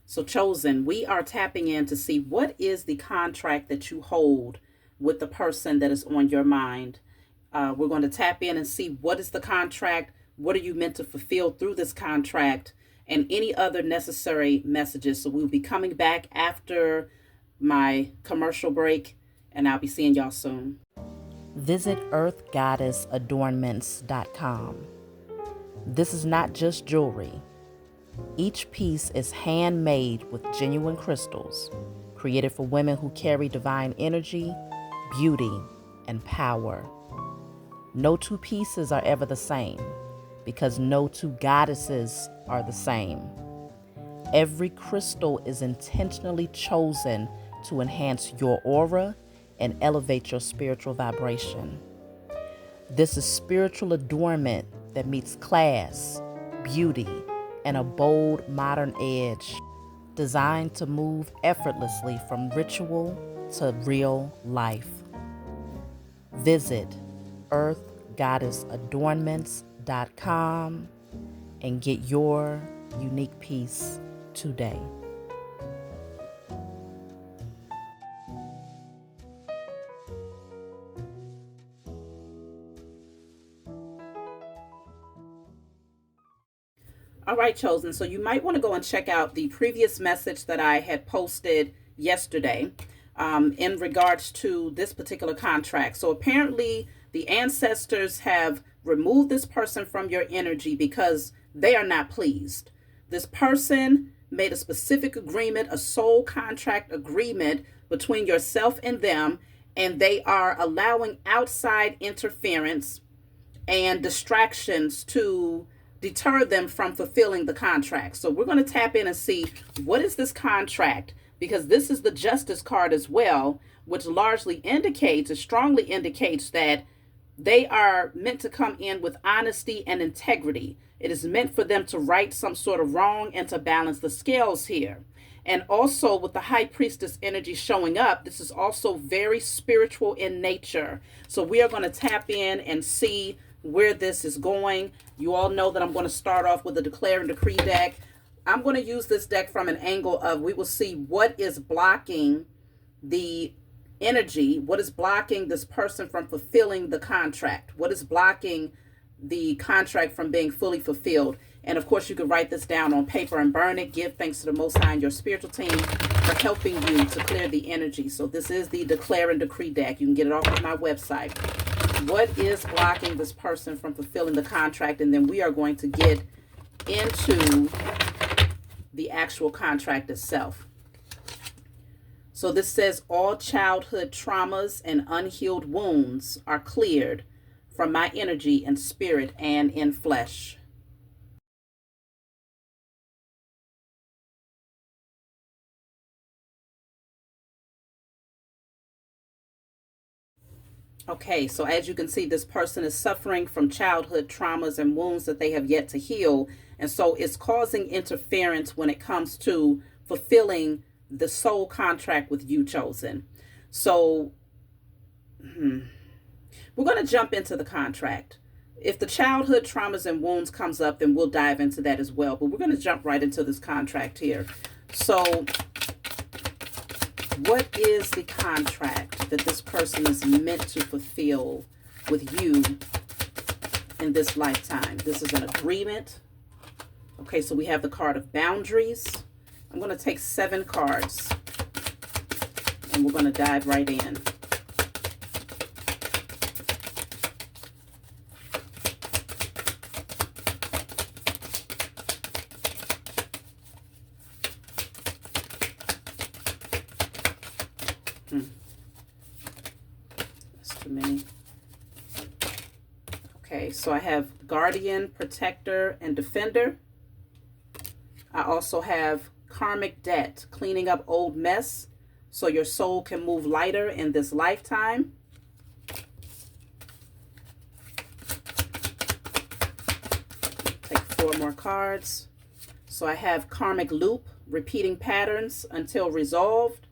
So chosen, we are tapping in to see what is the contract that you hold with the person that is on your mind. We're going to tap in and see what is the contract, what are you meant to fulfill through this contract, and any other necessary messages. So we'll be coming back after my commercial break, and I'll be seeing y'all soon. Visit earthgoddessadornments.com. This is not just jewelry. Each piece is handmade with genuine crystals, created for women who carry divine energy, beauty, and power. No two pieces are ever the same, because no two goddesses are the same. Every crystal is intentionally chosen to enhance your aura and elevate your spiritual vibration. This is spiritual adornment that meets class, beauty, and a bold modern edge, designed to move effortlessly from ritual to real life. Visit earthgoddessadornments.com and get your unique piece today. All right, chosen. So you might want to go and check out the previous message that I had posted yesterday in regards to this particular contract. So apparently the ancestors have removed this person from your energy because they are not pleased. This person made a specific agreement, a soul contract agreement between yourself and them, and they are allowing outside interference and distractions to deter them from fulfilling the contract. So we're going to tap in and see what is this contract, because this is the justice card as well, which largely indicates, it strongly indicates that they are meant to come in with honesty and integrity. It is meant for them to right some sort of wrong and to balance the scales here. And also with the high priestess energy showing up, this is also very spiritual in nature. So we are going to tap in and see where this is going. You all know that I'm going to start off with a declare and decree deck. I'm going to use this deck from an angle of, we will see what is blocking the energy, what is blocking this person from fulfilling the contract, what is blocking the contract from being fully fulfilled. And of course, you can write this down on paper and burn it. Give thanks to the Most High and your spiritual team for helping you to clear the energy. So this is the declare and decree deck. You can get it off of my website. What is blocking this person from fulfilling the contract? And then we are going to get into the actual contract itself. So this says all childhood traumas and unhealed wounds are cleared from my energy and spirit and in flesh. Okay, so as you can see, this person is suffering from childhood traumas and wounds that they have yet to heal. And so it's causing interference when it comes to fulfilling the soul contract with you, chosen. So we're going to jump into the contract. If the childhood traumas and wounds comes up, then we'll dive into that as well. But we're going to jump right into this contract here. So what is the contract that this person is meant to fulfill with you in this lifetime? This is an agreement. Okay, so we have the card of boundaries. I'm going to take 7 cards and we're going to dive right in. That's too many. Okay, so I have guardian, protector, and defender. I also have karmic debt, cleaning up old mess so your soul can move lighter in this lifetime. Take 4 more cards. So I have karmic loop, repeating patterns until resolved.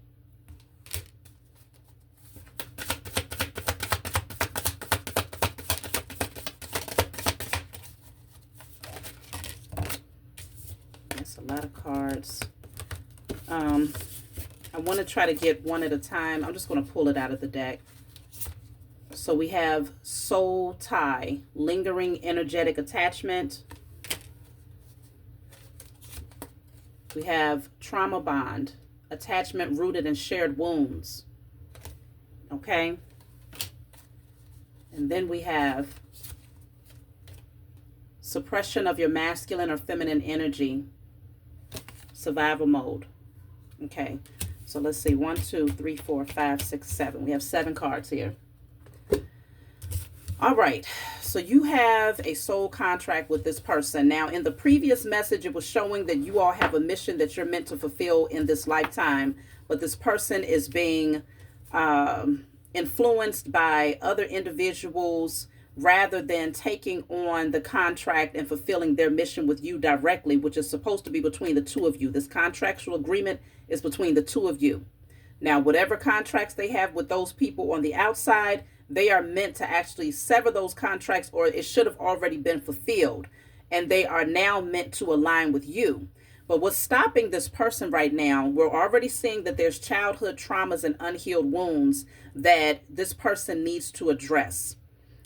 That's a lot of cards. I want to try to get one at a time. I'm just going to pull it out of the deck. So we have soul tie, lingering energetic attachment. We have trauma bond, attachment rooted in shared wounds. Okay. And then we have suppression of your masculine or feminine energy, survival mode. Okay. So let's see. 1, 2, 3, 4, 5, 6, 7. We have 7 cards here. All right. So you have a soul contract with this person. Now, in the previous message, it was showing that you all have a mission that you're meant to fulfill in this lifetime. But this person is being influenced by other individuals rather than taking on the contract and fulfilling their mission with you directly, which is supposed to be between the two of you. This contractual agreement is between the two of you. Now, whatever contracts they have with those people on the outside, they are meant to actually sever those contracts, or it should have already been fulfilled. And they are now meant to align with you. But what's stopping this person right now, we're already seeing that there's childhood traumas and unhealed wounds that this person needs to address.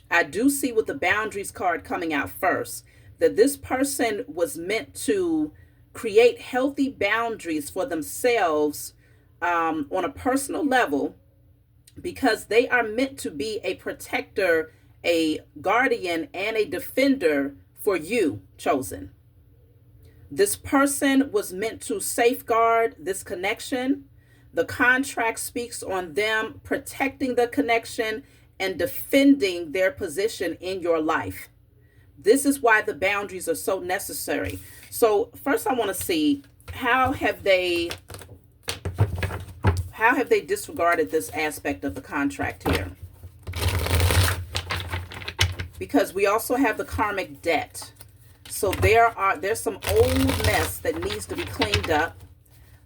I do see with the boundaries card coming out first, that this person was meant to create healthy boundaries for themselves on a personal level, because they are meant to be a protector, a guardian, and a defender for you, chosen. This person was meant to safeguard this connection. The contract speaks on them protecting the connection and defending their position in your life. This is why the boundaries are so necessary. So first I want to see, how have they disregarded this aspect of the contract here? Because we also have the karmic debt. So there's some old mess that needs to be cleaned up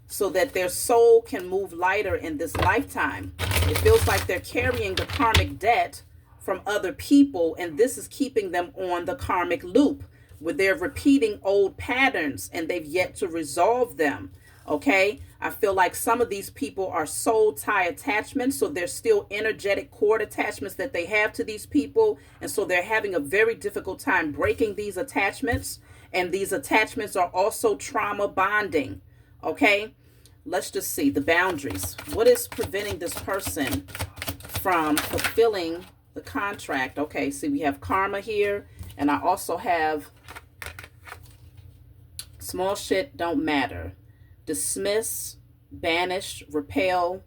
so that their soul can move lighter in this lifetime. It feels like they're carrying the karmic debt from other people, and this is keeping them on the karmic loop where they're repeating old patterns and they've yet to resolve them. Okay, I feel like some of these people are soul tie attachments, so there's still energetic cord attachments that they have to these people, and so they're having a very difficult time breaking these attachments, and these attachments are also trauma bonding. Okay, let's just see the boundaries. What is preventing this person from fulfilling the contract? Okay, see, we have karma here, and I also have small shit don't matter. Dismiss, banish, repel,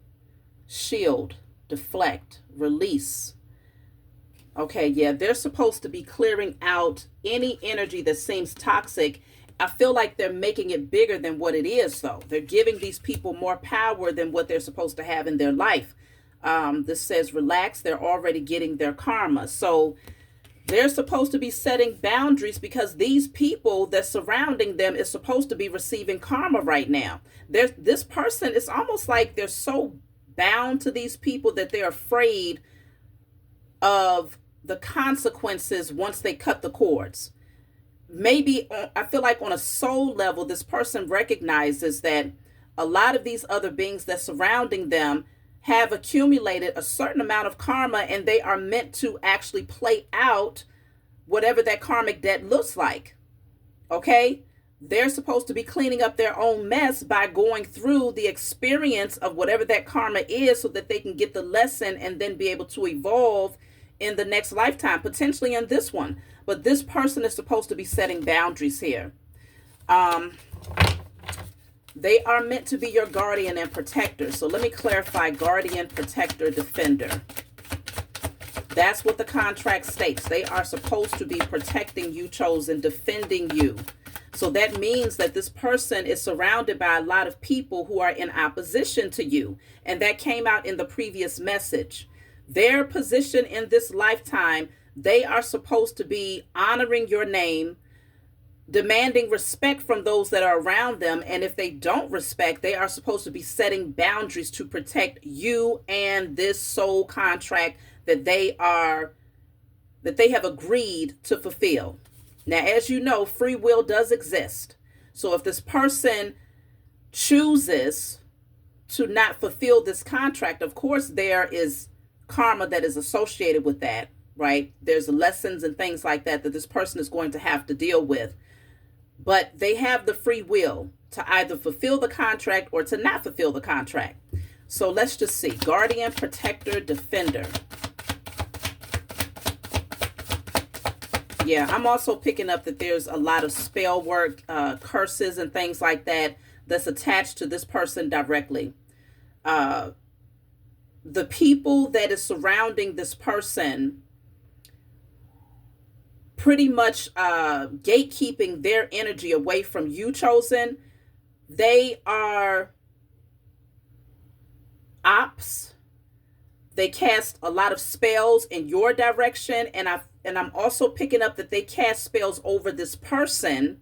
shield, deflect, release. Okay, yeah, they're supposed to be clearing out any energy that seems toxic. I feel like they're making it bigger than what it is, though. They're giving these people more power than what they're supposed to have in their life. This says relax. They're already getting their karma. So they're supposed to be setting boundaries because these people that's surrounding them is supposed to be receiving karma right now. This person, it's almost like they're so bound to these people that they're afraid of the consequences once they cut the cords. Maybe, I feel like on a soul level, this person recognizes that a lot of these other beings that's surrounding them have accumulated a certain amount of karma, and they are meant to actually play out whatever that karmic debt looks like. Okay? They're supposed to be cleaning up their own mess by going through the experience of whatever that karma is so that they can get the lesson and then be able to evolve in the next lifetime, potentially in this one. But this person is supposed to be setting boundaries here. They are meant to be your guardian and protector. So let me clarify: guardian, protector, defender. That's what the contract states. They are supposed to be protecting you, chosen, defending you. So that means that this person is surrounded by a lot of people who are in opposition to you. And that came out in the previous message. Their position in this lifetime, they are supposed to be honoring your name, demanding respect from those that are around them. And if they don't respect, they are supposed to be setting boundaries to protect you and this soul contract that they have agreed to fulfill. Now, as you know, free will does exist. So if this person chooses to not fulfill this contract, of course, there is karma that is associated with that, right? There's lessons and things like that that this person is going to have to deal with. But they have the free will to either fulfill the contract or to not fulfill the contract. So let's just see. Guardian, protector, defender. Yeah, I'm also picking up that there's a lot of spell work, curses and things like that that's attached to this person directly. The people that is surrounding this person pretty much gatekeeping their energy away from you, chosen. They are ops. They cast a lot of spells in your direction, and I'm also picking up that they cast spells over this person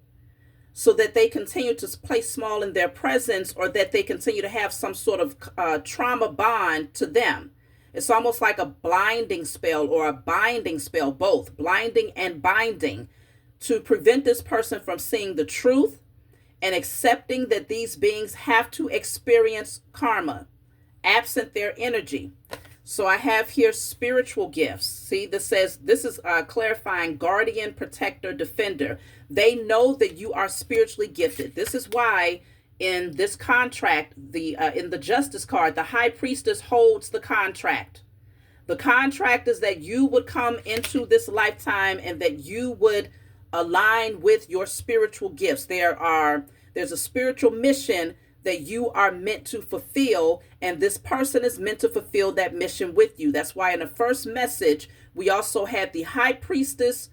so that they continue to play small in their presence, or that they continue to have some sort of trauma bond to them. It's almost like a blinding spell or a binding spell, both blinding and binding, to prevent this person from seeing the truth and accepting that these beings have to experience karma, absent their energy. So I have here spiritual gifts. See, this says, this is clarifying guardian, protector, defender. They know that you are spiritually gifted. This is why in this contract, in the justice card, the high priestess holds the contract. The contract is that you would come into this lifetime and that you would align with your spiritual gifts. There's a spiritual mission that you are meant to fulfill, and this person is meant to fulfill that mission with you. That's why in the first message, we also had the high priestess,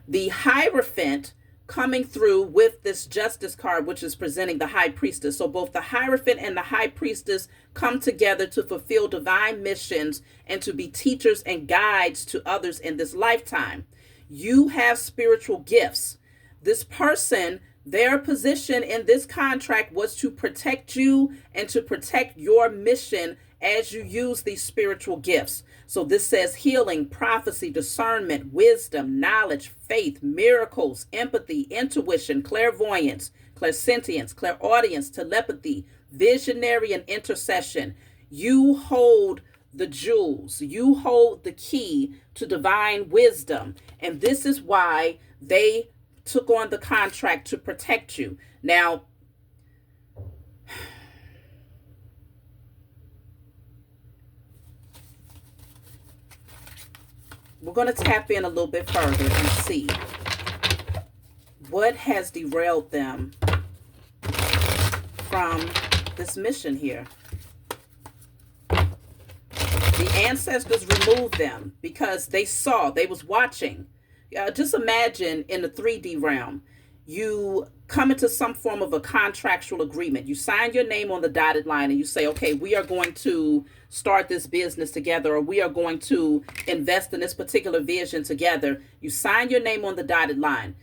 the Hierophant coming through with this justice card, which is presenting the high priestess. So both the Hierophant and the high priestess come together to fulfill divine missions and to be teachers and guides to others in this lifetime. You have spiritual gifts. This person, their position in this contract was to protect you and to protect your mission as you use these spiritual gifts. So this says healing, prophecy, discernment, wisdom, knowledge, faith, miracles, empathy, intuition, clairvoyance, clairsentience, clairaudience, telepathy, visionary, and intercession. You hold the jewels. You hold the key to divine wisdom. And this is why they took on the contract to protect you. Now, we're going to tap in a little bit further and see what has derailed them from this mission here. The ancestors removed them because they was watching. Just imagine in the 3D realm, you come into some form of a contractual agreement. You sign your name on the dotted line and you say, okay, we are going to start this business together, or we are going to invest in this particular vision together. You sign your name on the dotted line.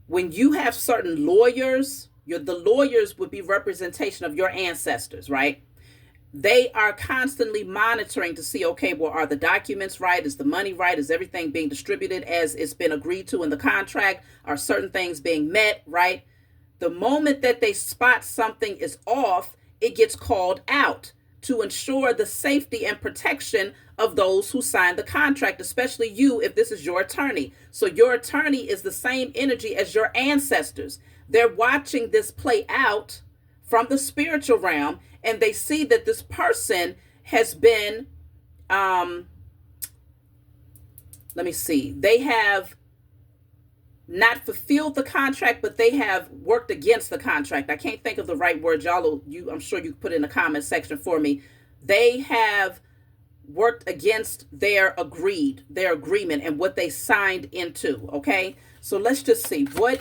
When you have certain lawyers, the lawyers would be representation of your ancestors, right? They are constantly monitoring to see, okay, well, are the documents right? Is the money right? Is everything being distributed as it's been agreed to in the contract? Are certain things being met, right? The moment that they spot something is off, it gets called out to ensure the safety and protection of those who signed the contract, especially you if this is your attorney. So your attorney is the same energy as your ancestors. They're watching this play out from the spiritual realm, and they see that this person has been, they have not fulfilled the contract, but they have worked against the contract. I can't think of the right word. I'm sure you put it in the comment section for me. They have worked against their agreement and what they signed into. Okay. So let's just see what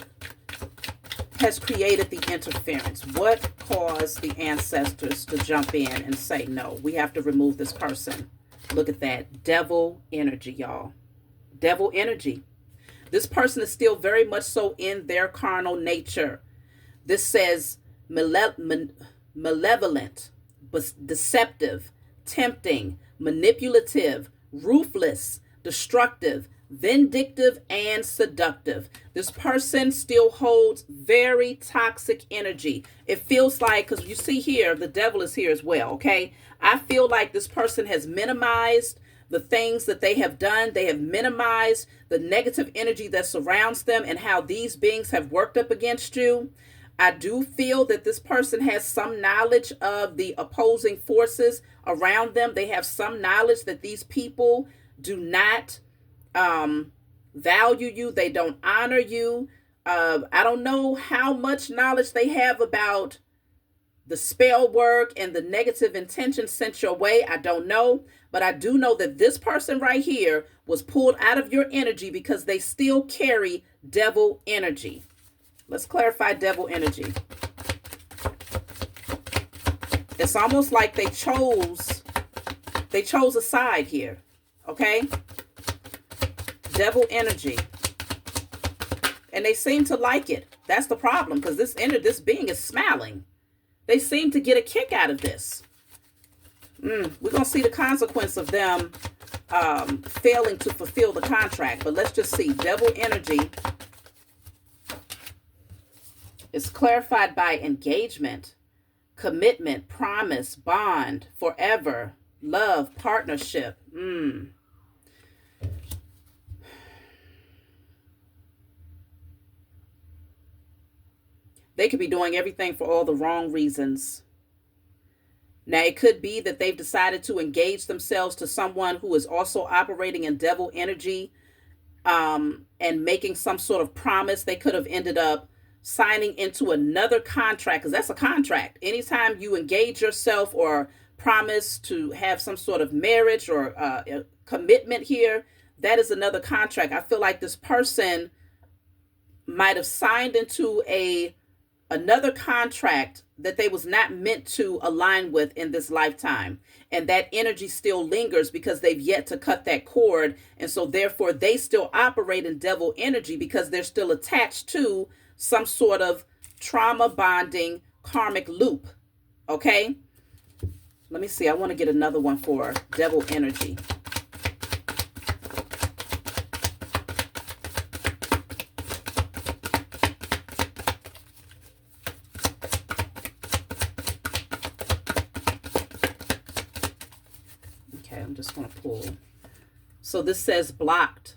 has created the interference. What caused the ancestors to jump in and say, no, we have to remove this person? Look at that. Devil energy, y'all. Devil energy. This person is still very much so in their carnal nature. This says malevolent, deceptive, tempting, manipulative, ruthless, destructive, vindictive, and seductive. This person still holds very toxic energy. It feels like, because you see here, the devil is here as well, okay? I feel like this person has minimized the things that they have done. They have minimized the negative energy that surrounds them and how these beings have worked up against you. I do feel that this person has some knowledge of the opposing forces around them. They have some knowledge that these people do not value you. They don't honor you. I don't know how much knowledge they have about the spell work and the negative intentions sent your way. I don't know. But I do know that this person right here was pulled out of your energy because they still carry devil energy. Let's clarify devil energy. It's almost like they chose a side here. Okay? Devil energy. And they seem to like it. That's the problem, because this being is smiling. They seem to get a kick out of this. We're going to see the consequence of them failing to fulfill the contract. But let's just see. Devil energy is clarified by engagement, commitment, promise, bond, forever, love, partnership. They could be doing everything for all the wrong reasons. Now, it could be that they've decided to engage themselves to someone who is also operating in devil energy and making some sort of promise. They could have ended up signing into another contract, because that's a contract. Anytime you engage yourself or promise to have some sort of marriage or commitment here, that is another contract. I feel like this person might have signed into another contract that they was not meant to align with in this lifetime. And that energy still lingers because they've yet to cut that cord. And so therefore they still operate in devil energy because they're still attached to some sort of trauma bonding karmic loop. Okay? Let me see. I want to get another one for devil energy. Okay, I'm just going to pull. So this says blocked,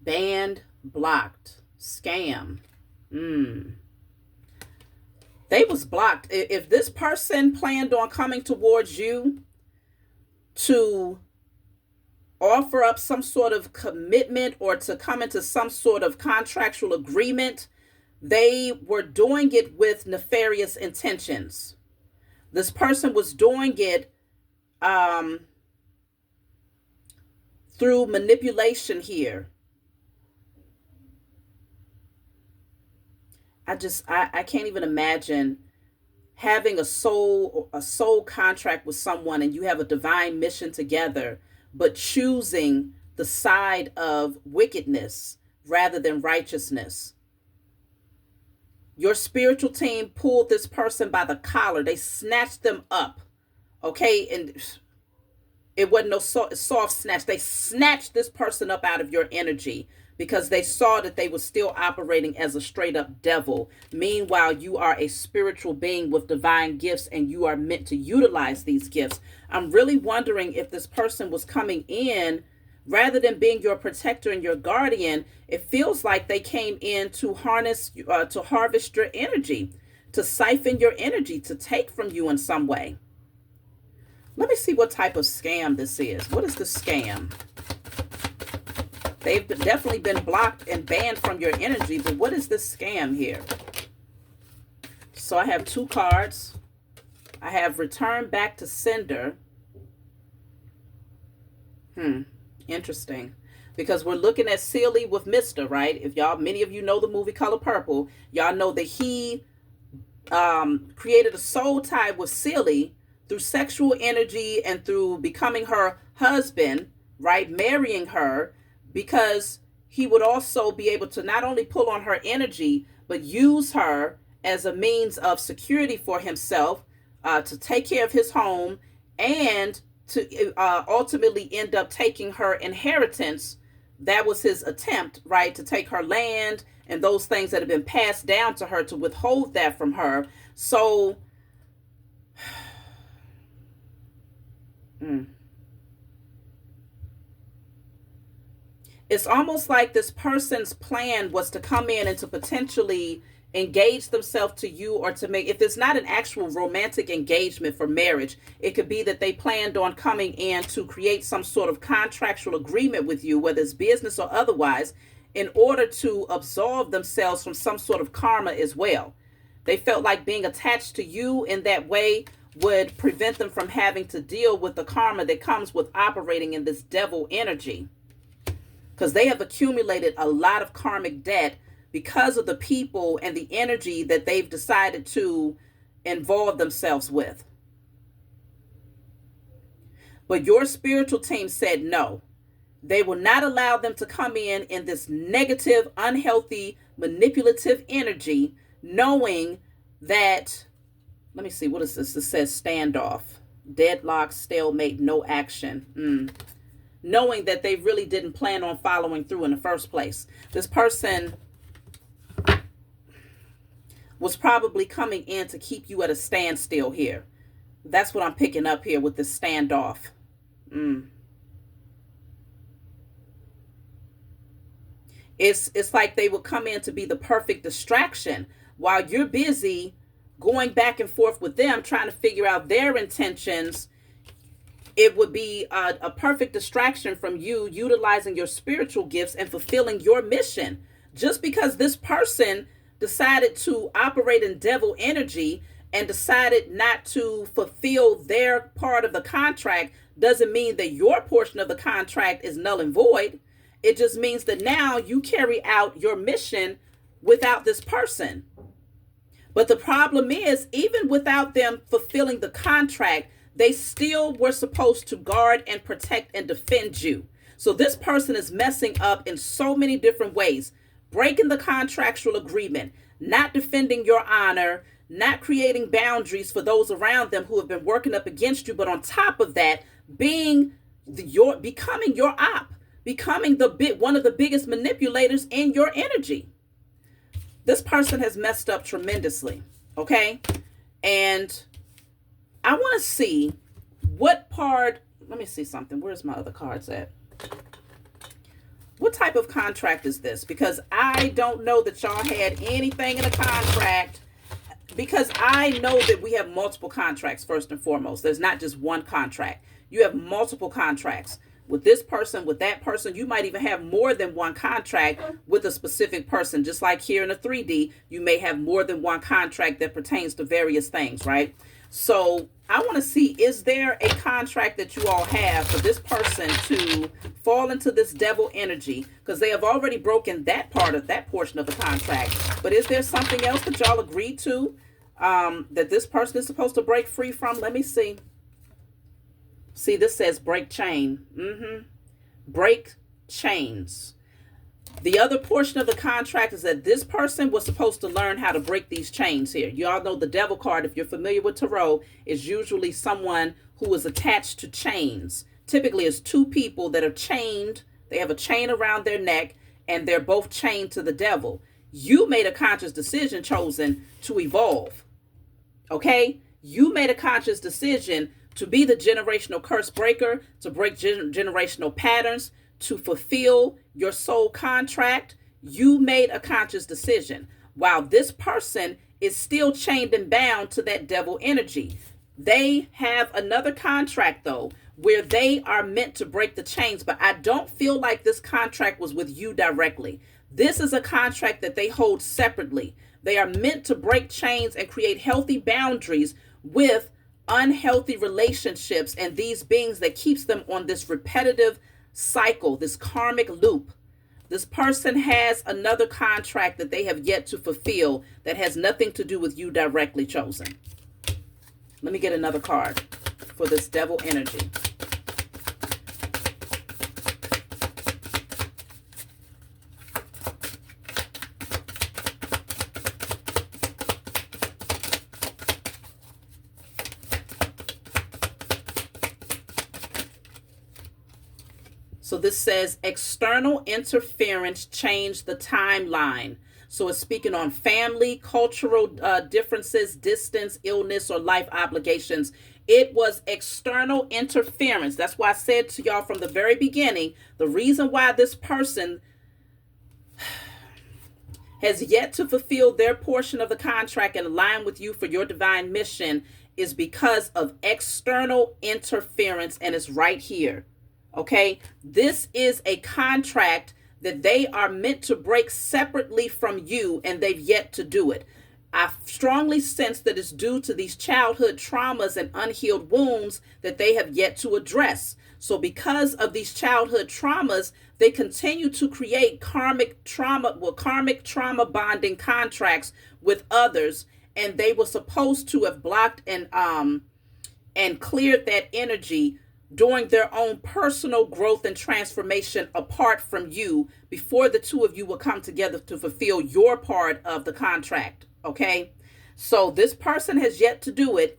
banned, blocked, scam. They was blocked. If this person planned on coming towards you to offer up some sort of commitment or to come into some sort of contractual agreement, they were doing it with nefarious intentions. This person was doing it through manipulation here. I can't even imagine having a soul contract with someone and you have a divine mission together, but choosing the side of wickedness rather than righteousness. Your spiritual team pulled this person by the collar. They snatched them up. Okay, and it wasn't no soft snatch. They snatched this person up out of your energy because they saw that they were still operating as a straight up devil. Meanwhile, you are a spiritual being with divine gifts and you are meant to utilize these gifts. I'm really wondering if this person was coming in, rather than being your protector and your guardian, it feels like they came in to harness, to harvest your energy, to siphon your energy, to take from you in some way. Let me see what type of scam this is. What is the scam? They've definitely been blocked and banned from your energy, but what is this scam here? So I have two cards. I have return back to sender. Interesting. Because we're looking at Sealy with Mr., right? If y'all, many of you know the movie Color Purple, y'all know that he created a soul tie with Sealy through sexual energy and through becoming her husband, right? Marrying her, because he would also be able to not only pull on her energy, but use her as a means of security for himself, to take care of his home and to ultimately end up taking her inheritance. That was his attempt, right, to take her land and those things that have been passed down to her, to withhold that from her. So, it's almost like this person's plan was to come in and to potentially engage themselves to you, or to make, if it's not an actual romantic engagement for marriage, it could be that they planned on coming in to create some sort of contractual agreement with you, whether it's business or otherwise, in order to absolve themselves from some sort of karma as well. They felt like being attached to you in that way would prevent them from having to deal with the karma that comes with operating in this devil energy, because they have accumulated a lot of karmic debt because of the people and the energy that they've decided to involve themselves with. But your spiritual team said no. They will not allow them to come in this negative, unhealthy, manipulative energy, knowing that, let me see, what is this? It says standoff, deadlock, stalemate, no action. Knowing that they really didn't plan on following through in the first place. This person was probably coming in to keep you at a standstill here. That's what I'm picking up here with this standoff. It's like they would come in to be the perfect distraction while you're busy going back and forth with them, trying to figure out their intentions. It would be a perfect distraction from you utilizing your spiritual gifts and fulfilling your mission. Just because this person decided to operate in devil energy and decided not to fulfill their part of the contract doesn't mean that your portion of the contract is null and void. It just means that now you carry out your mission without this person. But the problem is, even without them fulfilling the contract, they still were supposed to guard and protect and defend you. So this person is messing up in so many different ways, breaking the contractual agreement, not defending your honor, not creating boundaries for those around them who have been working up against you. But on top of that, becoming your op, becoming one of the biggest manipulators in your energy. This person has messed up tremendously. Okay. And I want to see what part, let me see something. Where's my other cards at? What type of contract is this? Because I don't know that y'all had anything in a contract, because I know that we have multiple contracts first and foremost. There's not just one contract. You have multiple contracts with this person, with that person. You might even have more than one contract with a specific person. Just like here in a 3D, you may have more than one contract that pertains to various things, right? So I want to see, is there a contract that you all have for this person to fall into this devil energy? Because they have already broken that portion of the contract. But is there something else that y'all agreed to that this person is supposed to break free from? Let me see. See, this says break chain. Break chains. The other portion of the contract is that this person was supposed to learn how to break these chains here. You all know the devil card, if you're familiar with tarot, is usually someone who is attached to chains. Typically, it's two people that are chained. They have a chain around their neck, and they're both chained to the devil. You made a conscious decision, chosen, to evolve. Okay? You made a conscious decision to be the generational curse breaker, to break generational patterns, to fulfill your soul contract. You made a conscious decision, while this person is still chained and bound to that devil energy. They have another contract, though, where they are meant to break the chains, but I don't feel like this contract was with you directly. This is a contract that they hold separately. They are meant to break chains and create healthy boundaries with unhealthy relationships and these beings that keeps them on this repetitive cycle, this karmic loop. This person has another contract that they have yet to fulfill that has nothing to do with you directly, chosen. Let me get another card for this devil energy. So this says external interference changed the timeline. So it's speaking on family, cultural differences, distance, illness, or life obligations. It was external interference. That's why I said to y'all from the very beginning, the reason why this person has yet to fulfill their portion of the contract and align with you for your divine mission is because of external interference, and it's right here. Okay, this is a contract that they are meant to break separately from you, and they've yet to do it. I strongly sense that it's due to these childhood traumas and unhealed wounds that they have yet to address. So because of these childhood traumas, they continue to create karmic trauma bonding contracts with others, and they were supposed to have blocked and cleared that energy during their own personal growth and transformation apart from you before the two of you will come together to fulfill your part of the contract. Okay, so this person has yet to do it.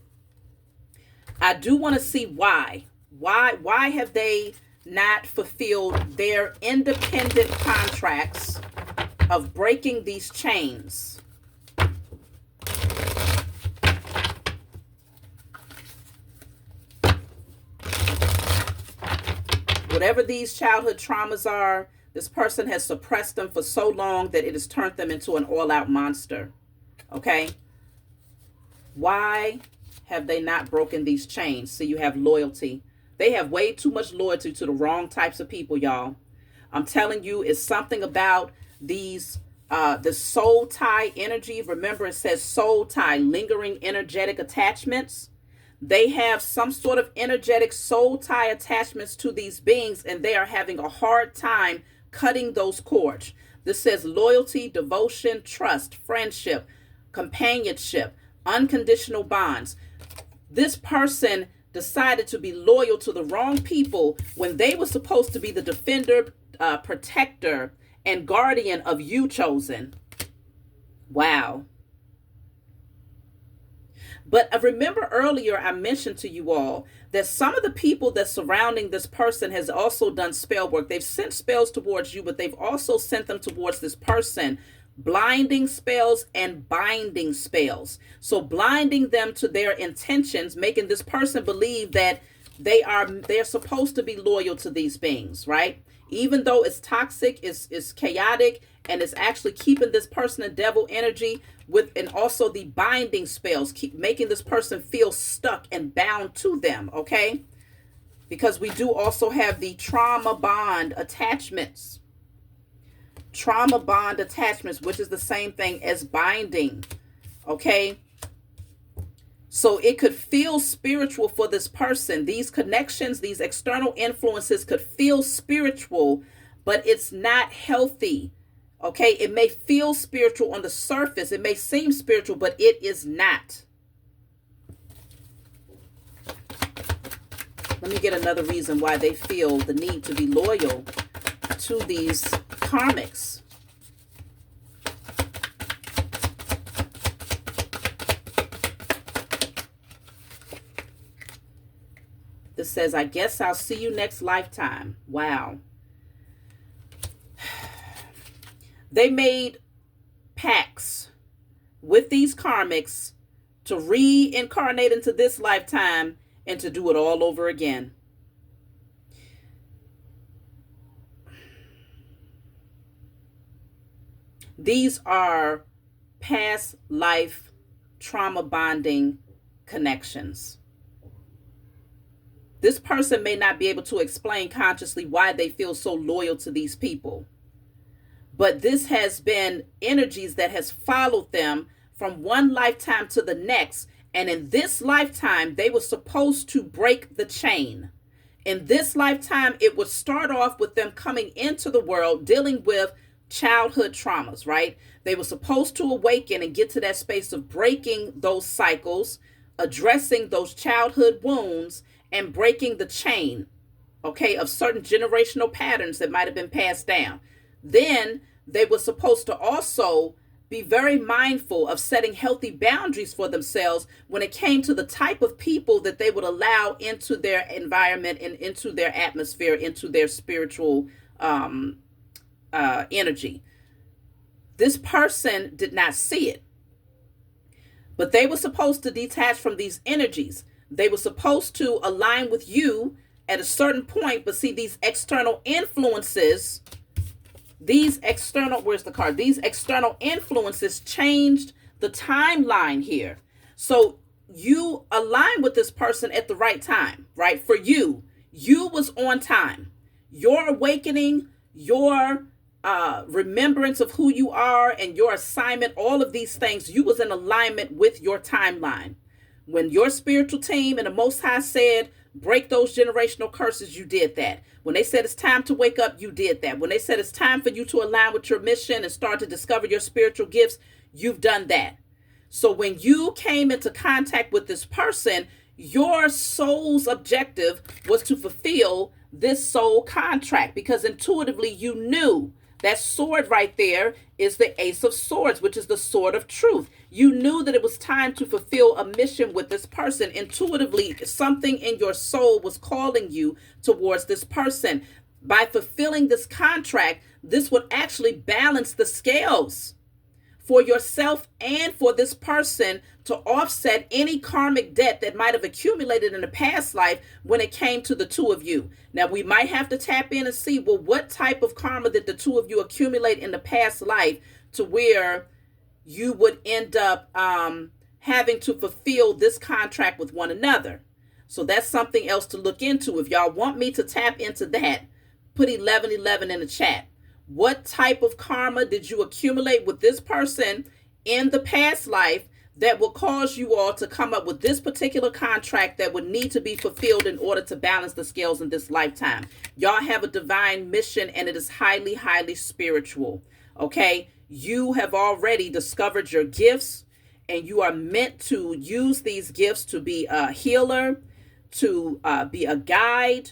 I do want to see why. Why have they not fulfilled their independent contracts of breaking these chains? Whatever these childhood traumas are, this person has suppressed them for so long that it has turned them into an all-out monster. Okay? Why have they not broken these chains? So you have loyalty. They have way too much loyalty to the wrong types of people, y'all. I'm telling you, it's something about these, the soul tie energy. Remember, it says soul tie, lingering energetic attachments. They have some sort of energetic soul tie attachments to these beings, and they are having a hard time cutting those cords. This says loyalty, devotion, trust, friendship, companionship, unconditional bonds. This person decided to be loyal to the wrong people when they were supposed to be the defender, protector, and guardian of you, chosen. Wow. But I remember earlier I mentioned to you all that some of the people that's surrounding this person has also done spell work. They've sent spells towards you, but they've also sent them towards this person. Blinding spells and binding spells. So blinding them to their intentions, making this person believe that they're supposed to be loyal to these beings, right? Even though it's toxic, it's chaotic, and it's actually keeping this person in devil energy and also the binding spells, keep making this person feel stuck and bound to them, okay? Because we do also have the trauma bond attachments. Trauma bond attachments, which is the same thing as binding, okay? So it could feel spiritual for this person. These connections, these external influences could feel spiritual, but it's not healthy. Okay, it may feel spiritual on the surface. It may seem spiritual, but it is not. Let me get another reason why they feel the need to be loyal to these karmics. This says, I guess I'll see you next lifetime. Wow. They made pacts with these karmics to reincarnate into this lifetime and to do it all over again. These are past life trauma bonding connections. This person may not be able to explain consciously why they feel so loyal to these people. But this has been energies that has followed them from one lifetime to the next. And in this lifetime, they were supposed to break the chain. In this lifetime, it would start off with them coming into the world, dealing with childhood traumas, right? They were supposed to awaken and get to that space of breaking those cycles, addressing those childhood wounds, and breaking the chain, okay, of certain generational patterns that might have been passed down. Then they were supposed to also be very mindful of setting healthy boundaries for themselves when it came to the type of people that they would allow into their environment and into their atmosphere, into their spiritual energy. This person did not see it, but they were supposed to detach from these energies. They were supposed to align with you at a certain point, but see, these external influences, these external influences changed the timeline here. So you align with this person at the right time, right? For you was on time. Your awakening, your remembrance of who you are and your assignment, all of these things, you was in alignment with your timeline. When your spiritual team and the Most High said, break those generational curses, you did that. When they said it's time to wake up, you did that. When they said it's time for you to align with your mission and start to discover your spiritual gifts, you've done that. So when you came into contact with this person, your soul's objective was to fulfill this soul contract, because intuitively you knew that sword right there is the Ace of Swords, which is the sword of truth. You knew that it was time to fulfill a mission with this person. Intuitively, something in your soul was calling you towards this person. By fulfilling this contract, this would actually balance the scales for yourself and for this person to offset any karmic debt that might have accumulated in a past life when it came to the two of you. Now, we might have to tap in and see, well, what type of karma did the two of you accumulate in the past life to where you would end up having to fulfill this contract with one another. So that's something else to look into. If y'all want me to tap into that, put 1111 in the chat. What type of karma did you accumulate with this person in the past life that will cause you all to come up with this particular contract that would need to be fulfilled in order to balance the scales in this lifetime? Y'all have a divine mission, and it is highly, highly spiritual. Okay? You have already discovered your gifts, and you are meant to use these gifts to be a healer, to be a guide,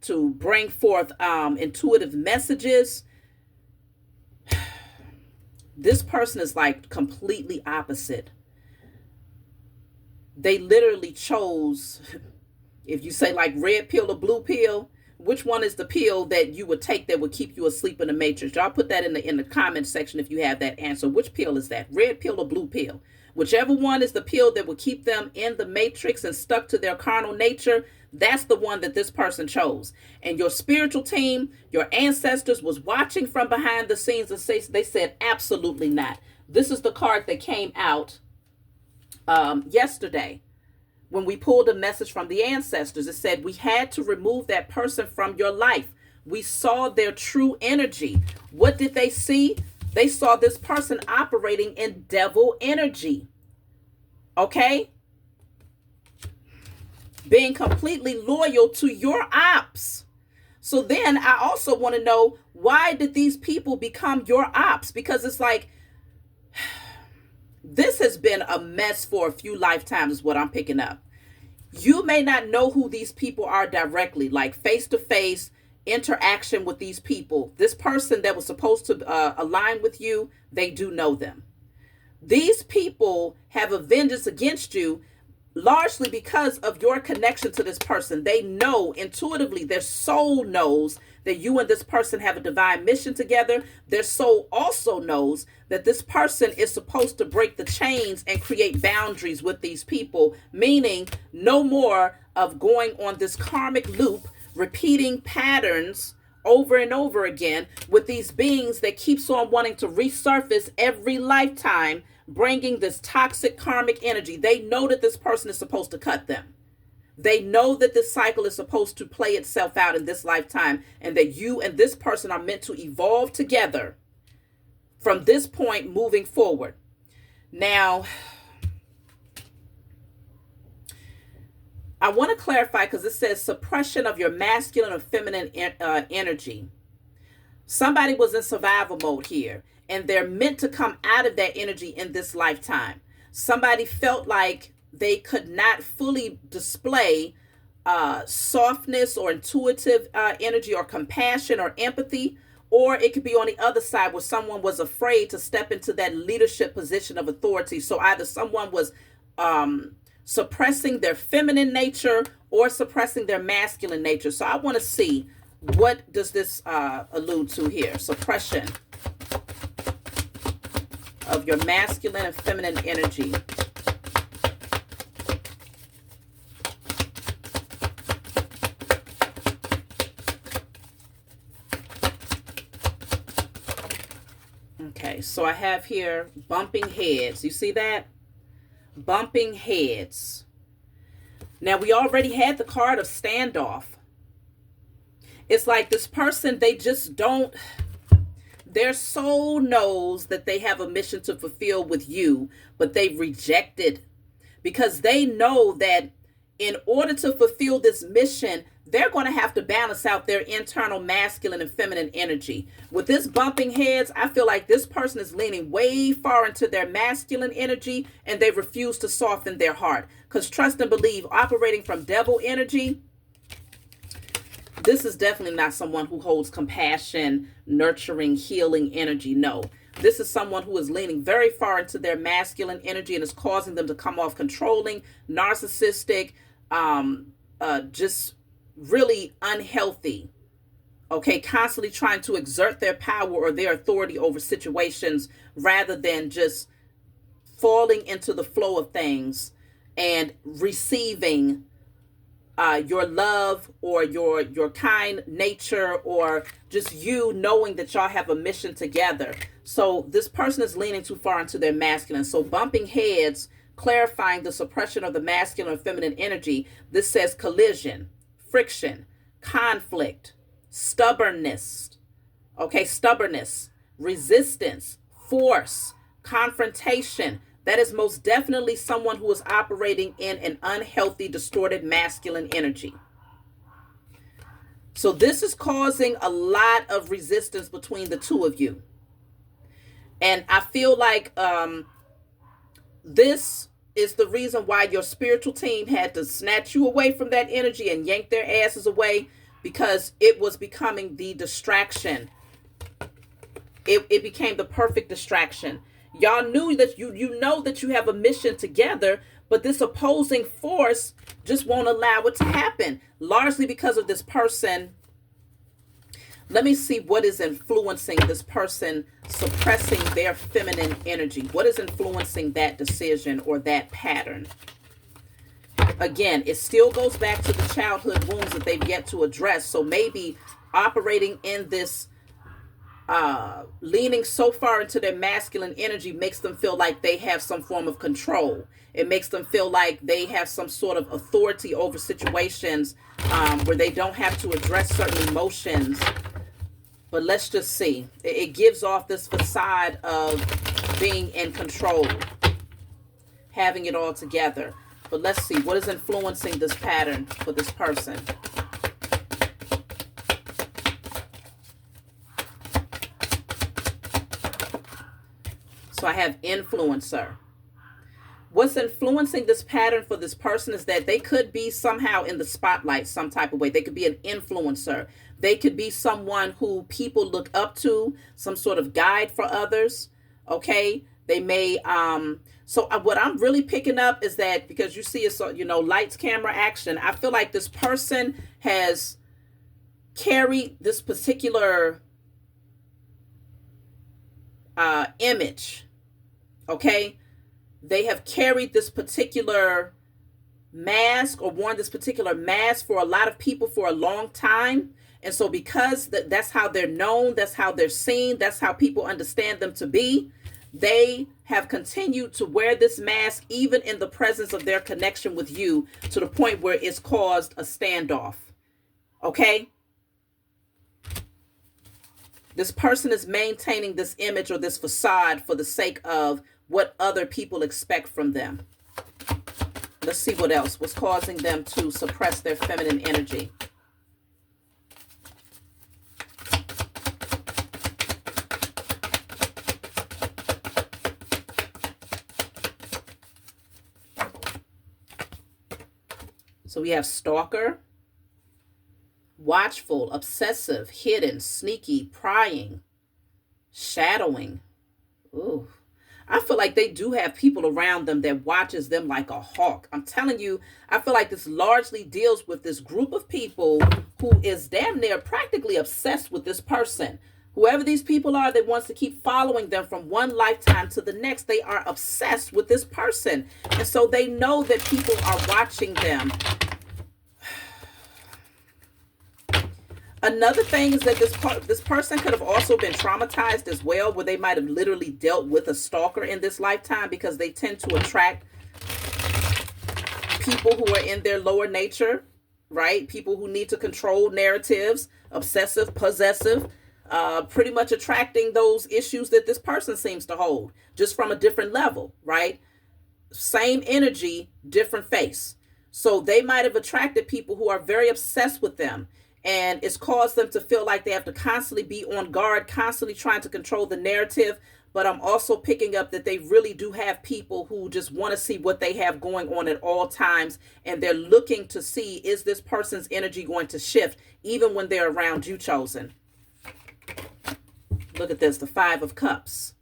to bring forth intuitive messages. This person is like completely opposite. They literally chose, if you say like red pill or blue pill, which one is the pill that you would take that would keep you asleep in the matrix? Y'all put that in the comment section if you have that answer. Which pill is that? Red pill or blue pill? Whichever one is the pill that would keep them in the matrix and stuck to their carnal nature, that's the one that this person chose. And your spiritual team, your ancestors was watching from behind the scenes and they said, absolutely not. This is the card that came out yesterday when we pulled a message from the ancestors. It said we had to remove that person from your life. We saw their true energy. What did they see? They saw this person operating in devil energy. Okay? Being completely loyal to your ops. So then I also want to know, why did these people become your ops? Because it's like, this has been a mess for a few lifetimes is what I'm picking up. You may not know who these people are directly, like face-to-face interaction with these people. This person that was supposed to align with you, they do know them. These people have a vengeance against you largely because of your connection to this person. They know intuitively, their soul knows that you and this person have a divine mission together. Their soul also knows that this person is supposed to break the chains and create boundaries with these people, meaning no more of going on this karmic loop, repeating patterns over and over again with these beings that keeps on wanting to resurface every lifetime, bringing this toxic karmic energy. They know that this person is supposed to cut them. They know that this cycle is supposed to play itself out in this lifetime, and that you and this person are meant to evolve together from this point moving forward. Now, I want to clarify, because it says suppression of your masculine or feminine energy. Somebody was in survival mode here, and they're meant to come out of that energy in this lifetime. Somebody felt like they could not fully display softness or intuitive energy or compassion or empathy, Or it could be on the other side where someone was afraid to step into that leadership position of authority. So either someone was suppressing their feminine nature or suppressing their masculine nature. So I want to see, what does this allude to here? Suppression of your masculine and feminine energy. Okay, so I have here bumping heads. You see that? Bumping heads. Now, we already had the card of standoff. It's like this person, they just don't, their soul knows that they have a mission to fulfill with you, but they've rejected, because they know that in order to fulfill this mission, they're going to have to balance out their internal masculine and feminine energy. With this bumping heads, I feel like this person is leaning way far into their masculine energy, and they refuse to soften their heart. Because trust and believe, operating from devil energy, this is definitely not someone who holds compassion, nurturing, healing energy. No, this is someone who is leaning very far into their masculine energy and is causing them to come off controlling, narcissistic, just really unhealthy. Okay, constantly trying to exert their power or their authority over situations rather than just falling into the flow of things and receiving your love or your kind nature, or just you knowing that y'all have a mission together. So this person is leaning too far into their masculine. So bumping heads, clarifying the suppression of the masculine and feminine energy. This says collision, friction, conflict, stubbornness. Okay, stubbornness, resistance, force, confrontation. That is most definitely someone who is operating in an unhealthy, distorted masculine energy. So this is causing a lot of resistance between the two of you. And I feel like this is the reason why your spiritual team had to snatch you away from that energy and yank their asses away, because it was becoming the distraction. It became the perfect distraction. Y'all knew that you know that you have a mission together, but this opposing force just won't allow it to happen, largely because of this person. Let me see what is influencing this person suppressing their feminine energy. What is influencing that decision or that pattern? Again, it still goes back to the childhood wounds that they've yet to address. So maybe operating in this leaning so far into their masculine energy makes them feel like they have some form of control. It makes them feel like they have some sort of authority over situations where they don't have to address certain emotions. But let's just see. It gives off this facade of being in control, having it all together. But let's see, what is influencing this pattern for this person? So I have influencer. What's influencing this pattern for this person is that they could be somehow in the spotlight some type of way. They could be an influencer. They could be someone who people look up to, some sort of guide for others. Okay. They may, so what I'm really picking up is that, because you see it's, lights, camera, action. I feel like this person has carried this particular image. Okay. They have carried this particular mask or worn this particular mask for a lot of people for a long time. And so because that's how they're known, that's how they're seen, that's how people understand them to be, they have continued to wear this mask even in the presence of their connection with you, to the point where it's caused a standoff. Okay? This person is maintaining this image or this facade for the sake of what other people expect from them. Let's see what else was causing them to suppress their feminine energy. So we have stalker, watchful, obsessive, hidden, sneaky, prying, shadowing. Ooh. I feel like they do have people around them that watches them like a hawk. I'm telling you, I feel like this largely deals with this group of people who is damn near practically obsessed with this person. Whoever these people are that wants to keep following them from one lifetime to the next, they are obsessed with this person. And so they know that people are watching them. Another thing is that this person could have also been traumatized as well, where they might have literally dealt with a stalker in this lifetime, because they tend to attract people who are in their lower nature, right? People who need to control narratives, obsessive, possessive, pretty much attracting those issues that this person seems to hold, just from a different level, right? Same energy, different face. So they might have attracted people who are very obsessed with them. And it's caused them to feel like they have to constantly be on guard, constantly trying to control the narrative. But I'm also picking up that they really do have people who just want to see what they have going on at all times. And they're looking to see, is this person's energy going to shift, even when they're around you, chosen? Look at this, the 5 of Cups.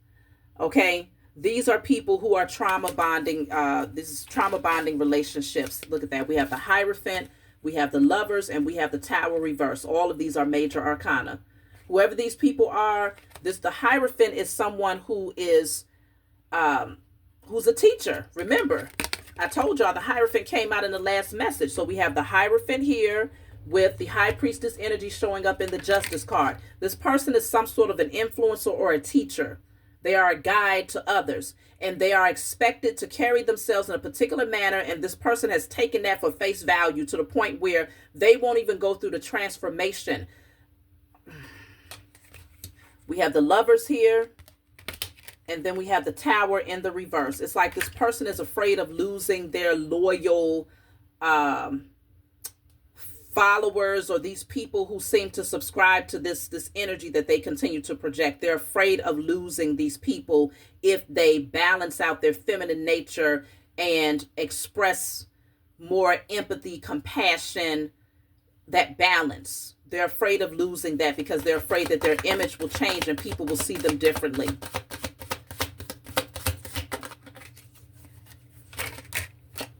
Okay, these are people who are trauma bonding. This is trauma bonding relationships. Look at that. We have the Hierophant. We have the Lovers, and we have the Tower reverse. All of these are major arcana. Whoever these people are, the Hierophant is someone who is, who's a teacher. Remember, I told y'all the Hierophant came out in the last message. So we have the Hierophant here with the High Priestess energy showing up in the Justice card. This person is some sort of an influencer or a teacher. They are a guide to others, and they are expected to carry themselves in a particular manner. And this person has taken that for face value to the point where they won't even go through the transformation. We have the Lovers here, and then we have the Tower in the reverse. It's like this person is afraid of losing their loyal followers, or these people who seem to subscribe to this energy that they continue to project. They're afraid of losing these people if they balance out their feminine nature and express more empathy, compassion, that balance. They're afraid of losing that because they're afraid that their image will change and people will see them differently.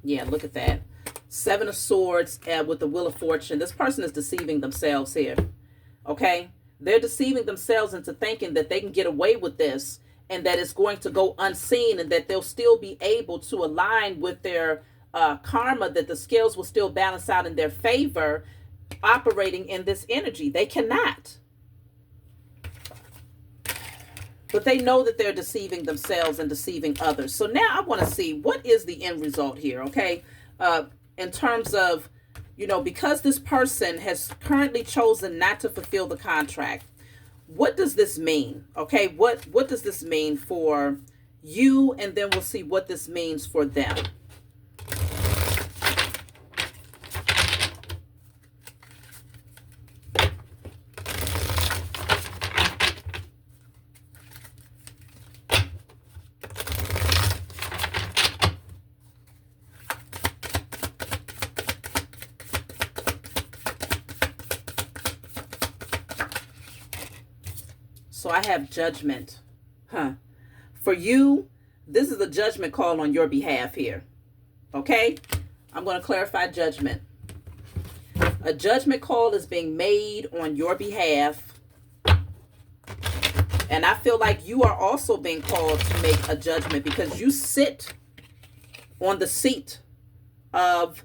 Yeah, look at that. 7 of Swords with the Wheel of Fortune. This person is deceiving themselves here. Okay? They're deceiving themselves into thinking that they can get away with this and that it's going to go unseen and that they'll still be able to align with their karma, that the scales will still balance out in their favor operating in this energy. They cannot. But they know that they're deceiving themselves and deceiving others. So now I want to see what is the end result here, okay? In terms of, because this person has currently chosen not to fulfill the contract, what does this mean? Okay, what does this mean for you? And then we'll see what this means for them. So I have Judgment. For you, this is a judgment call on your behalf here. Okay? I'm going to clarify Judgment. A judgment call is being made on your behalf. And I feel like you are also being called to make a judgment because you sit on the seat of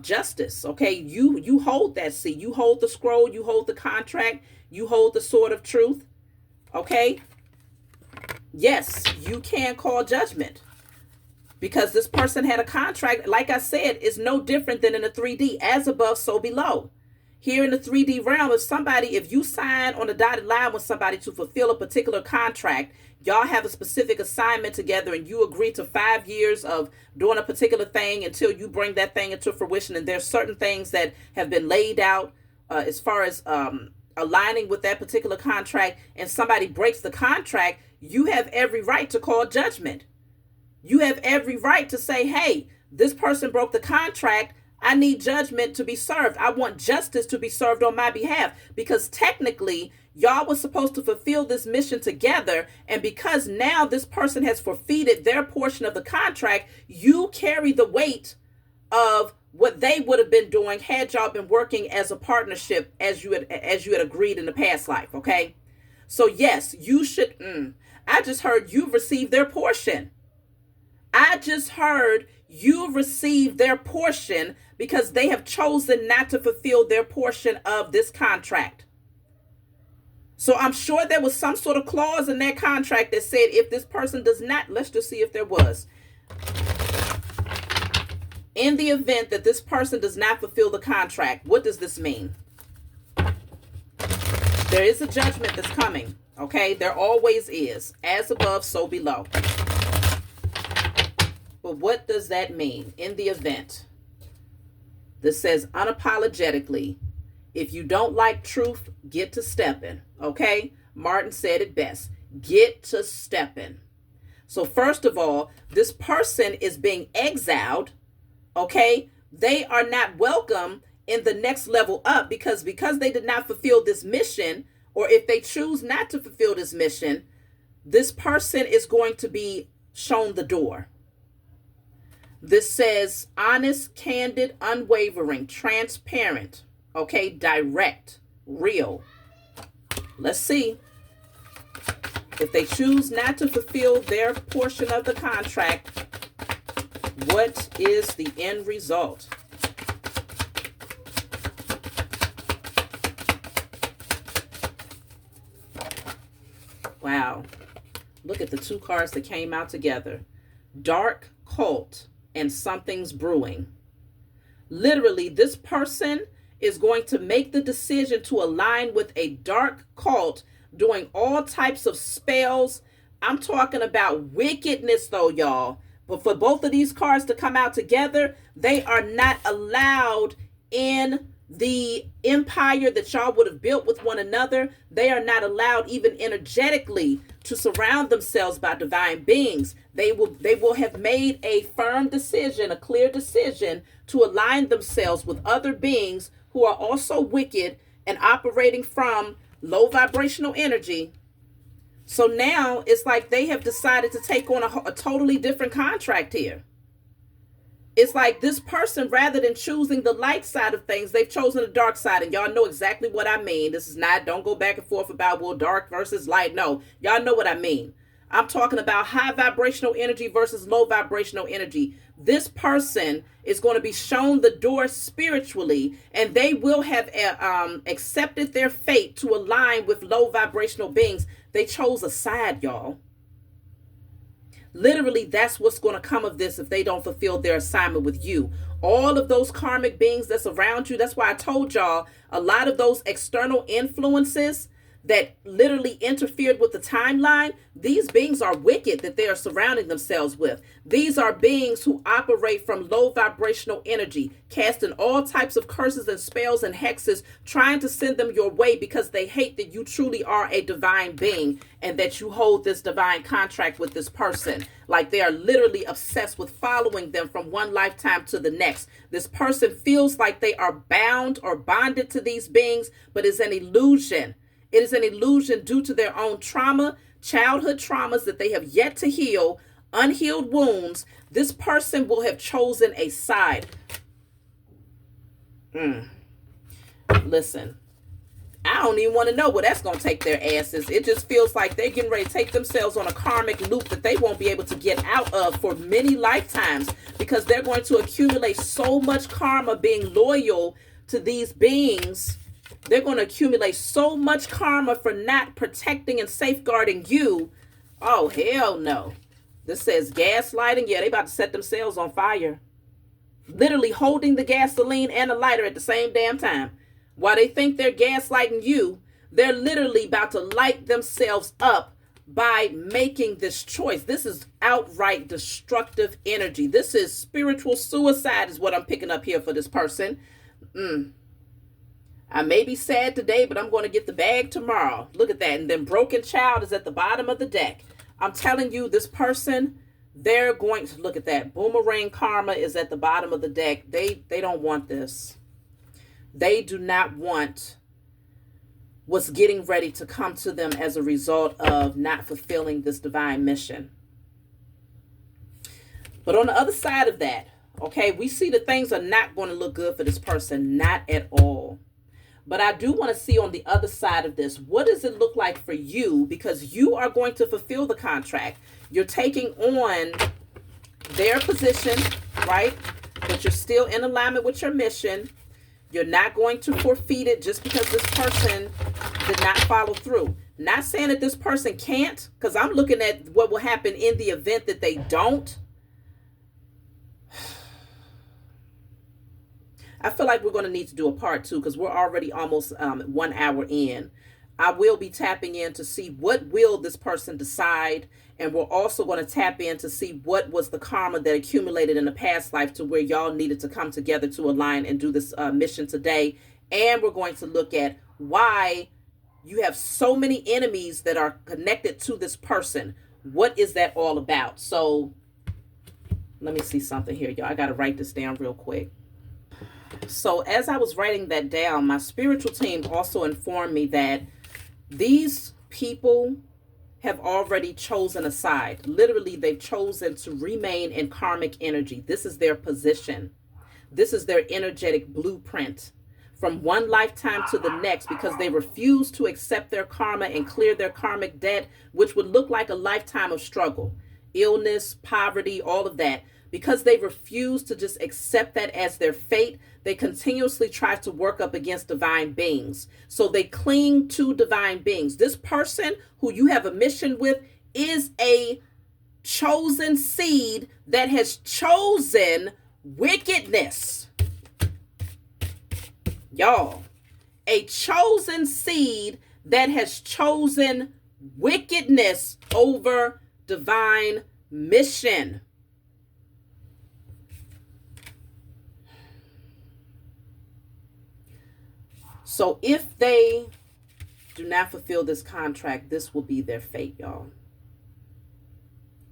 justice. Okay? You hold that seat. You hold the scroll. You hold the contract. You hold the sword of truth. Okay? Yes, you can call judgment because this person had a contract. Like I said, is no different than in the 3D. As above, so below. Here in the 3D realm, if you sign on a dotted line with somebody to fulfill a particular contract, y'all have a specific assignment together and you agree to 5 years of doing a particular thing until you bring that thing into fruition. And there's certain things that have been laid out as far as aligning with that particular contract, and somebody breaks the contract, you have every right to call judgment. You have every right to say, hey, this person broke the contract. I need judgment to be served. I want justice to be served on my behalf, because technically y'all was supposed to fulfill this mission together. And because now this person has forfeited their portion of the contract, you carry the weight of what they would have been doing had y'all been working as a partnership as you had agreed in the past life. Okay. So yes, you should. I just heard you've received their portion. I just heard you received their portion because they have chosen not to fulfill their portion of this contract. So I'm sure there was some sort of clause in that contract that said if this person does not, let's just see if there was. In the event that this person does not fulfill the contract, what does this mean? There is a judgment that's coming, okay? There always is. As above, so below. But what does that mean? In the event, this says unapologetically, if you don't like truth, get to stepping, okay? Martin said it best. Get to stepping. So first of all, this person is being exiled, okay? They are not welcome in the next level up because they did not fulfill this mission, or if they choose not to fulfill this mission, this person is going to be shown the door. This says honest, candid, unwavering, transparent, okay, direct, real. Let's see. If they choose not to fulfill their portion of the contract, what is the end result? Wow. Look at the two cards that came out together. Dark cult and something's brewing. Literally, this person is going to make the decision to align with a dark cult, doing all types of spells. I'm talking about wickedness though, y'all. But for both of these cards to come out together, they are not allowed in the empire that y'all would have built with one another. They are not allowed even energetically to surround themselves by divine beings. They will have made a firm decision, a clear decision to align themselves with other beings who are also wicked and operating from low vibrational energy. So now it's like they have decided to take on a totally different contract here. It's like this person, rather than choosing the light side of things, they've chosen the dark side. And y'all know exactly what I mean. This is not, don't go back and forth about, well, dark versus light. No, y'all know what I mean. I'm talking about high vibrational energy versus low vibrational energy. This person is going to be shown the door spiritually, and they will have accepted their fate to align with low vibrational beings. They chose a side, y'all. Literally, that's what's going to come of this if they don't fulfill their assignment with you. All of those karmic beings that's around you. That's why I told y'all a lot of those external influences that literally interfered with the timeline. These beings are wicked that they are surrounding themselves with. These are beings who operate from low vibrational energy, casting all types of curses and spells and hexes, trying to send them your way because they hate that you truly are a divine being and that you hold this divine contract with this person. Like they are literally obsessed with following them from one lifetime to the next. This person feels like they are bound or bonded to these beings, but it's an illusion. It is an illusion due to their own trauma, childhood traumas that they have yet to heal, unhealed wounds. This person will have chosen a side. Listen, I don't even want to know where that's going to take their asses. It just feels like they're getting ready to take themselves on a karmic loop that they won't be able to get out of for many lifetimes, because they're going to accumulate so much karma being loyal to these beings. They're going to accumulate so much karma for not protecting and safeguarding you. Oh, hell no. This says gaslighting. Yeah, they about to set themselves on fire. Literally holding the gasoline and the lighter at the same damn time. While they think they're gaslighting you, they're literally about to light themselves up by making this choice. This is outright destructive energy. This is spiritual suicide is what I'm picking up here for this person. I may be sad today, but I'm going to get the bag tomorrow. Look at that. And then broken child is at the bottom of the deck. I'm telling you, this person, They're going to look at that. Boomerang karma is at the bottom of the deck. They don't want this. They do not want what's getting ready to come to them as a result of not fulfilling this divine mission. But on the other side of that, okay, we see that things are not going to look good for this person, not at all. But I do want to see on the other side of this, what does it look like for you? Because you are going to fulfill the contract. You're taking on their position, right? But you're still in alignment with your mission. You're not going to forfeit it just because this person did not follow through. Not saying that this person can't, because I'm looking at what will happen in the event that they don't. I feel like we're going to need to do a part 2 because we're already almost 1 hour in. I will be tapping in to see what will this person decide. And we're also going to tap in to see what was the karma that accumulated in the past life to where y'all needed to come together to align and do this mission today. And we're going to look at why you have so many enemies that are connected to this person. What is that all about? So let me see something here, y'all. I got to write this down real quick. So as I was writing that down, my spiritual team also informed me that these people have already chosen a side. Literally, they've chosen to remain in karmic energy. This is their position. This is their energetic blueprint from one lifetime to the next, because they refuse to accept their karma and clear their karmic debt, which would look like a lifetime of struggle, illness, poverty, all of that. Because they refuse to just accept that as their fate, they continuously try to work up against divine beings. So they cling to divine beings. This person who you have a mission with is a chosen seed that has chosen wickedness. Y'all, a chosen seed that has chosen wickedness over divine mission. So if they do not fulfill this contract, this will be their fate, y'all.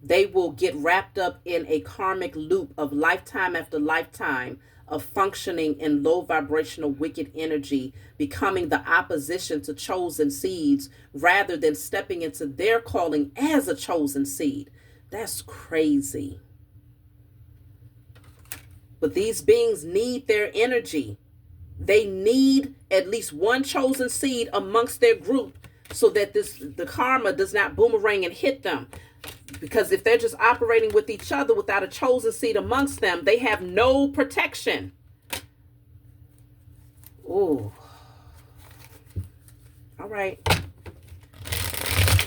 They will get wrapped up in a karmic loop of lifetime after lifetime of functioning in low vibrational wicked energy, becoming the opposition to chosen seeds rather than stepping into their calling as a chosen seed. That's crazy. But these beings need their energy. They need at least one chosen seed amongst their group so that the karma does not boomerang and hit them. Because if they're just operating with each other without a chosen seed amongst them, they have no protection. Ooh. All right.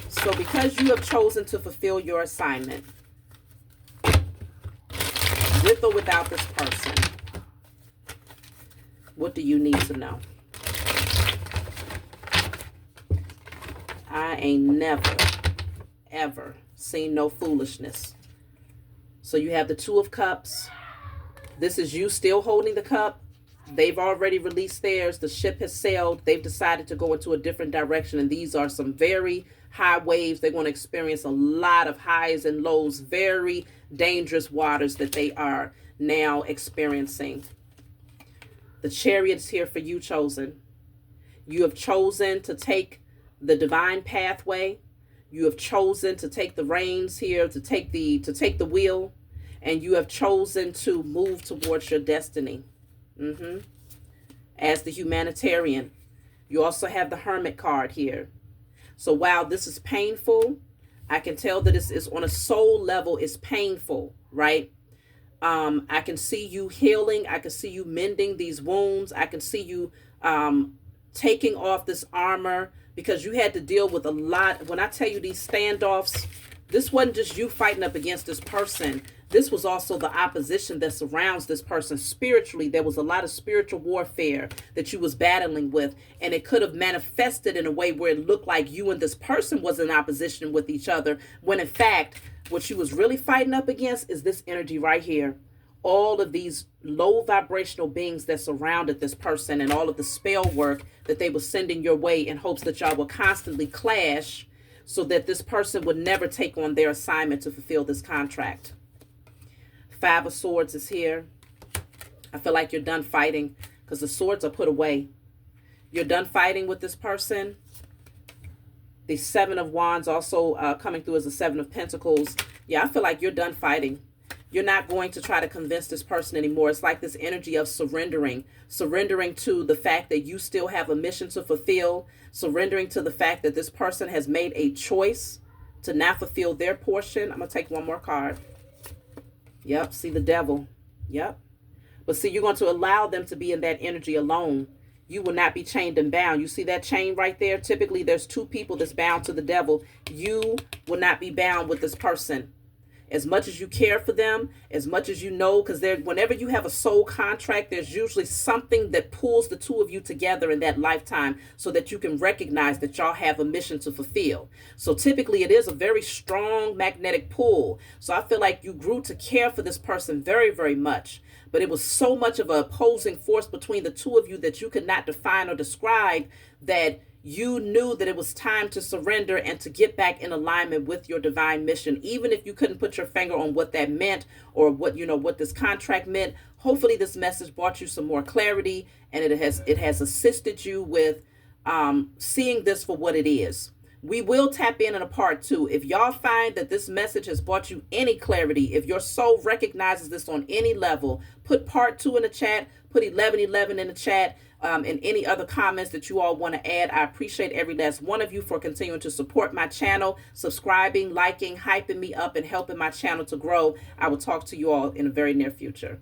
So because you have chosen to fulfill your assignment, with or without this person, what do you need to know? I ain't never, ever seen no foolishness. So you have the Two of Cups. This is you still holding the cup. They've already released theirs. The ship has sailed. They've decided to go into a different direction. And these are some very high waves. They're going to experience a lot of highs and lows. Very dangerous waters that they are now experiencing. The Chariot is here for you, chosen. You have chosen to take the divine pathway. You have chosen to take the reins here, to take the wheel, and you have chosen to move towards your destiny. As the humanitarian, you also have the Hermit card here. So while this is painful, I can tell that this is on a soul level. It's painful, right? I can see you healing. I can see you mending these wounds. I can see you taking off this armor, because you had to deal with a lot. When I tell you these standoffs, this wasn't just you fighting up against this person. This was also the opposition that surrounds this person spiritually. There was a lot of spiritual warfare that you was battling with, and it could have manifested in a way where it looked like you and this person was in opposition with each other, when in fact, what you was really fighting up against is this energy right here. All of these low vibrational beings that surrounded this person, and all of the spell work that they were sending your way in hopes that y'all will constantly clash, so that this person would never take on their assignment to fulfill this contract. Five of Swords is here. I feel like you're done fighting because the swords are put away. You're done fighting with this person. The Seven of Wands also coming through as the Seven of Pentacles. Yeah, I feel like you're done fighting. You're not going to try to convince this person anymore. It's like this energy of surrendering to the fact that you still have a mission to fulfill, surrendering to the fact that this person has made a choice to not fulfill their portion. I'm going to take one more card. Yep, see the Devil. Yep. But see, you're going to allow them to be in that energy alone. You will not be chained and bound. You see that chain right there? Typically, there's two people that's bound to the devil. You will not be bound with this person. As much as you care for them, as much as you know, because whenever you have a soul contract, there's usually something that pulls the two of you together in that lifetime so that you can recognize that y'all have a mission to fulfill. So typically it is a very strong magnetic pull. So I feel like you grew to care for this person very, very much. But it was so much of an opposing force between the two of you that you could not define or describe, that you knew that it was time to surrender and to get back in alignment with your divine mission. Even if you couldn't put your finger on what that meant or what, what this contract meant, hopefully this message brought you some more clarity, and it has assisted you with seeing this for what it is. We will tap in a part 2. If y'all find that this message has brought you any clarity, if your soul recognizes this on any level, put part 2 in the chat, put 1111 in the chat, and any other comments that you all want to add. I appreciate every last one of you for continuing to support my channel, subscribing, liking, hyping me up, and helping my channel to grow. I will talk to you all in the very near future.